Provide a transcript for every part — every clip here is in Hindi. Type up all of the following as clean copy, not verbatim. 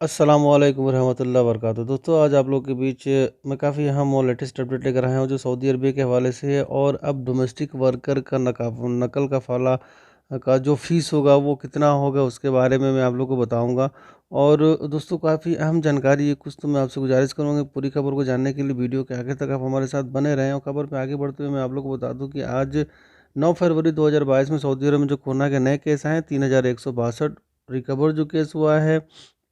अस्सलाम वालेकुम रहमतुल्लाहि व बरकातुहू। दोस्तों, आज आप लोग के बीच मैं काफ़ी अहम और लेटेस्ट अपडेट लेकर आया हूँ जो सऊदी अरबिया के हवाले से है। और अब डोमेस्टिक वर्कर का नकल का फ़ाला का जो फ़ीस होगा वो कितना होगा उसके बारे में मैं आप लोग को बताऊँगा। और दोस्तों, काफ़ी अहम जानकारी है कुछ, तो मैं आपसे गुजारिश करूँगा कि पूरी खबर को जानने के लिए वीडियो के आगे तक आप हमारे साथ बने रहें। और खबर पे आगे बढ़ते हुए मैं आप लोग को बता दूँ कि आज 9 फरवरी 2022 में सऊदी अरब में जो कोरोना के नए केस आए हैं 3162। रिकवर जो केस हुआ है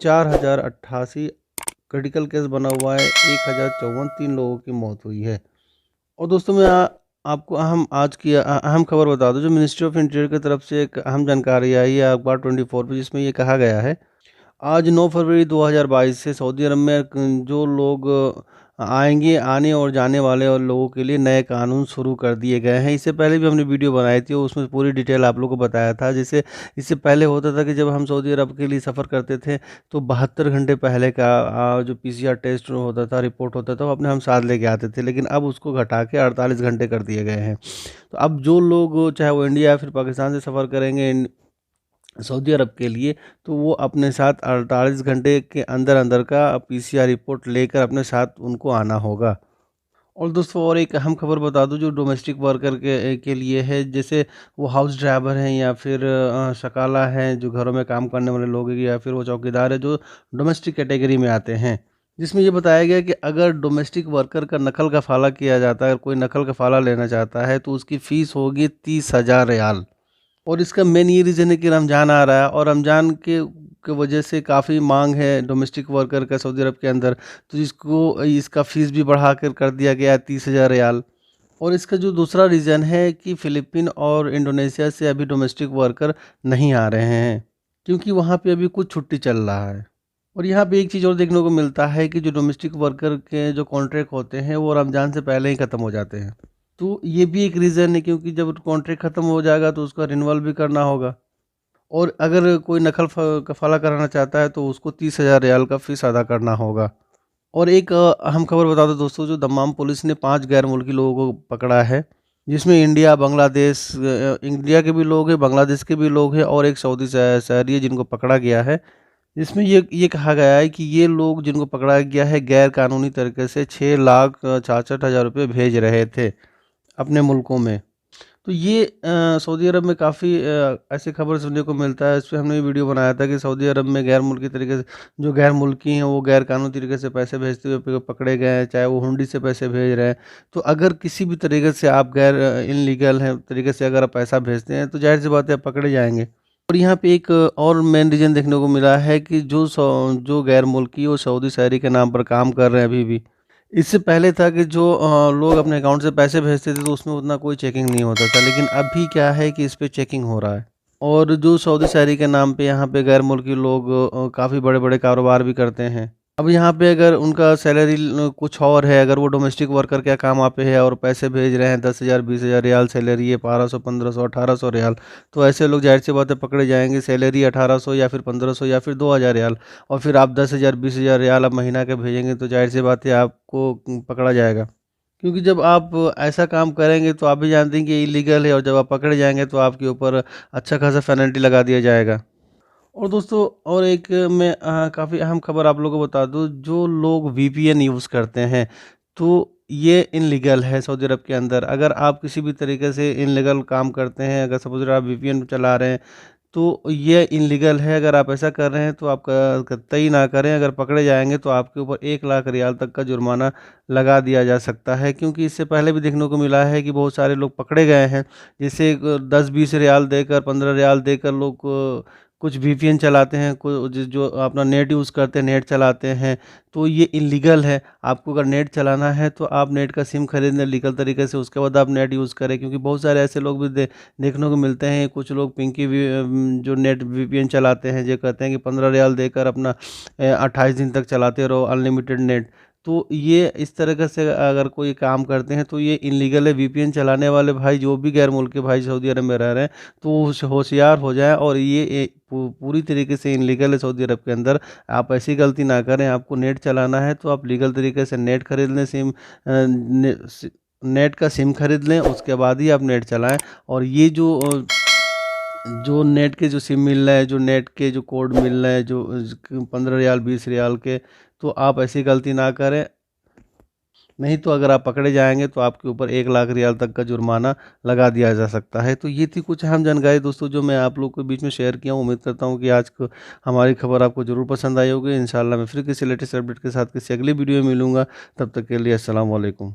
4088। क्रिटिकल केस बना हुआ है 1054। 3 लोगों की मौत हुई है। और दोस्तों, मैं आपको आज की अहम खबर बता दूं जो मिनिस्ट्री ऑफ इंटीरियर की तरफ से एक अहम जानकारी आई है अखबार 24 पे, जिसमें ये कहा गया है आज 9 फरवरी 2022 से सऊदी अरब में जो लोग आएंगे, आने और जाने वाले और लोगों के लिए नए कानून शुरू कर दिए गए हैं। इससे पहले भी हमने वीडियो बनाई थी और उसमें पूरी डिटेल आप लोगों को बताया था। जैसे इससे पहले होता था कि जब हम सऊदी अरब के लिए सफ़र करते थे तो 72 घंटे पहले का जो पीसीआर टेस्ट होता था, रिपोर्ट होता था, वो अपने हम साथ लेके आते थे, लेकिन अब उसको घटा के 48 घंटे कर दिए गए हैं। तो अब जो लोग चाहे वो इंडिया या फिर पाकिस्तान से सफ़र करेंगे सऊदी अरब के लिए, तो वो अपने साथ 48 घंटे के अंदर अंदर का पीसीआर रिपोर्ट लेकर अपने साथ उनको आना होगा। और दोस्तों, और एक अहम खबर बता दूं जो डोमेस्टिक वर्कर के लिए है। जैसे वो हाउस ड्राइवर हैं या फिर शकाला हैं जो घरों में काम करने वाले लोग हैं, या फिर वो चौकीदार है जो डोमेस्टिक कैटेगरी में आते हैं। जिसमें ये बताया गया कि अगर डोमेस्टिक वर्कर का नकल का फ़ाला किया जाता है, अगर कोई नकल का फ़ाला लेना चाहता है तो उसकी फ़ीस होगी 30,000 रियाल। और इसका मेन ये रीज़न है कि रमज़ान आ रहा है और रमज़ान के वजह से काफ़ी मांग है डोमेस्टिक वर्कर का सऊदी अरब के अंदर। तो इसका फ़ीस भी बढ़ा कर दिया गया है 30,000 रियाल। और इसका जो दूसरा रीज़न है कि फ़िलिपीन और इंडोनेशिया से अभी डोमेस्टिक वर्कर नहीं आ रहे हैं, क्योंकि वहाँ पे अभी कुछ छुट्टी चल रहा है। और यहाँ पे एक चीज़ और देखने को मिलता है कि जो डोमेस्टिक वर्कर के जो कॉन्ट्रैक्ट होते हैं वो रमज़ान से पहले ही ख़त्म हो जाते हैं। तो ये भी एक रीज़न है, क्योंकि जब कॉन्ट्रैक्ट ख़त्म हो जाएगा तो उसका रिन्यूअल भी करना होगा। और अगर कोई नकल कफ़ाला कराना चाहता है तो उसको 30,000 रियाल का फ़ीस अदा करना होगा। और एक अहम खबर बता दो दोस्तों, जो दमाम पुलिस ने 5 गैर मुल्की लोगों को पकड़ा है, जिसमें इंडिया, बांग्लादेश, इंडिया के भी लोग हैं, बांग्लादेश के भी लोग हैं और एक सऊदी शहरी है जिनको पकड़ा गया है। जिसमें ये कहा गया है कि ये लोग जिनको पकड़ा गया है गैर कानूनी तरीके से 6,66,000 रुपये भेज रहे थे अपने मुल्कों में। तो ये सऊदी अरब में काफ़ी ऐसी खबर सुनने को मिलता है। इस पे हमने वीडियो बनाया था कि सऊदी अरब में गैर मुल्की तरीके से जो गैर मुल्की हैं वो गैर कानूनी तरीके से पैसे भेजते हुए पकड़े गए हैं, चाहे वो हुंडी से पैसे भेज रहे हैं। तो अगर किसी भी तरीके से आप गैर इनलीगल हैं तरीके से अगर आप पैसा भेजते हैं तो ज़ाहिर सी बात है आप पकड़े जाएंगे। और यहाँ पे एक और मेन रीज़न देखने को मिला है कि जो गैर मुल्की वो सऊदी शहरी के नाम पर काम कर रहे हैं अभी भी। इससे पहले था कि जो लोग अपने अकाउंट से पैसे भेजते थे तो उसमें उतना कोई चेकिंग नहीं होता था, लेकिन अभी क्या है कि इस पे चेकिंग हो रहा है। और जो सऊदी शहरी के नाम पे यहाँ पे गैर मुल्की लोग काफ़ी बड़े-बड़े कारोबार भी करते हैं। अब यहाँ पे अगर उनका सैलरी कुछ और है, अगर वो डोमेस्टिक वर्कर के काम आप पे है और पैसे भेज रहे हैं 10,000 20,000 रियाल सैलरी है, 1200 1500 1800 रियाल, तो ऐसे लोग ज़ाहिर सी बात है पकड़े जाएँगे। सैलरी 1800 या फिर 1500 या फिर 2000 रियाल, और फिर आप 10,000 20,000 रियाल आप महीना के भेजेंगे तो ज़ाहिर सी बात है आपको पकड़ा जाएगा। क्योंकि जब आप ऐसा काम करेंगे तो आप भी जानते हैं कि ये इलीगल है, और जब आप पकड़े जाएँगे तो आपके ऊपर अच्छा खासा पेनल्टी लगा दिया जाएगा। और दोस्तों, और एक मैं काफ़ी अहम खबर आप लोगों को बता दूँ, जो लोग वीपीएन यूज़ करते हैं, तो ये इनलीगल है सऊदी अरब के अंदर। अगर आप किसी भी तरीके से इनलीगल काम करते हैं, अगर सपोज़ आप वीपीएन चला रहे हैं, तो ये इनलीगल है। अगर आप ऐसा कर रहे हैं तो आप कतई ना करें। अगर पकड़े जाएँगे तो आपके ऊपर 1 लाख रियाल तक का जुर्माना लगा दिया जा सकता है, क्योंकि इससे पहले भी देखने को मिला है कि बहुत सारे लोग पकड़े गए हैं। जैसे 10-20 रियाल देकर, 15 रियाल देकर लोग कुछ वीपीएन चलाते हैं, जो अपना नेट यूज़ करते हैं, नेट चलाते हैं, तो ये इल्लीगल है। आपको अगर नेट चलाना है तो आप नेट का सिम खरीद लें लीगल तरीके से, उसके बाद आप नेट यूज़ करें, क्योंकि बहुत सारे ऐसे लोग भी देखने को मिलते हैं। कुछ लोग जो नेट वीपीएन चलाते हैं, जो कहते हैं कि 15 रियाल देकर अपना 28 दिन तक चलाते रहो अनलिमिटेड नेट। तो ये इस तरीके से अगर कोई काम करते हैं तो ये इल्लीगल है। वीपीएन चलाने वाले भाई, जो भी गैर मुल्की भाई सऊदी अरब में रह रहे हैं, तो होशियार हो जाएँ। और ये पूरी तरीके से इनलीगल है सऊदी अरब के अंदर। आप ऐसी गलती ना करें। आपको नेट चलाना है तो आप लीगल तरीके से नेट खरीद लें, नेट का सिम खरीद लें, उसके बाद ही आप नेट चलाएँ। और ये जो जो नेट के जो सिम मिल रहे हैं, जो नेट के जो कोड मिल रहे हैं, जो 15 रियाल 20 रियाल के, तो आप ऐसी गलती ना करें। नहीं तो अगर आप पकड़े जाएंगे तो आपके ऊपर 1 लाख रियाल तक का जुर्माना लगा दिया जा सकता है। तो ये थी कुछ अहम जानकारी दोस्तों, जो मैं आप लोग के बीच में शेयर किया हूँ। उम्मीद करता हूँ कि आज को हमारी खबर आपको ज़रूर पसंद आई होगी। इंशाल्लाह मैं फिर किसी लेटेस्ट अपडेट के साथ किसी अगली वीडियो में मिलूंगा। तब तक के लिए अस्सलाम वालेकुम।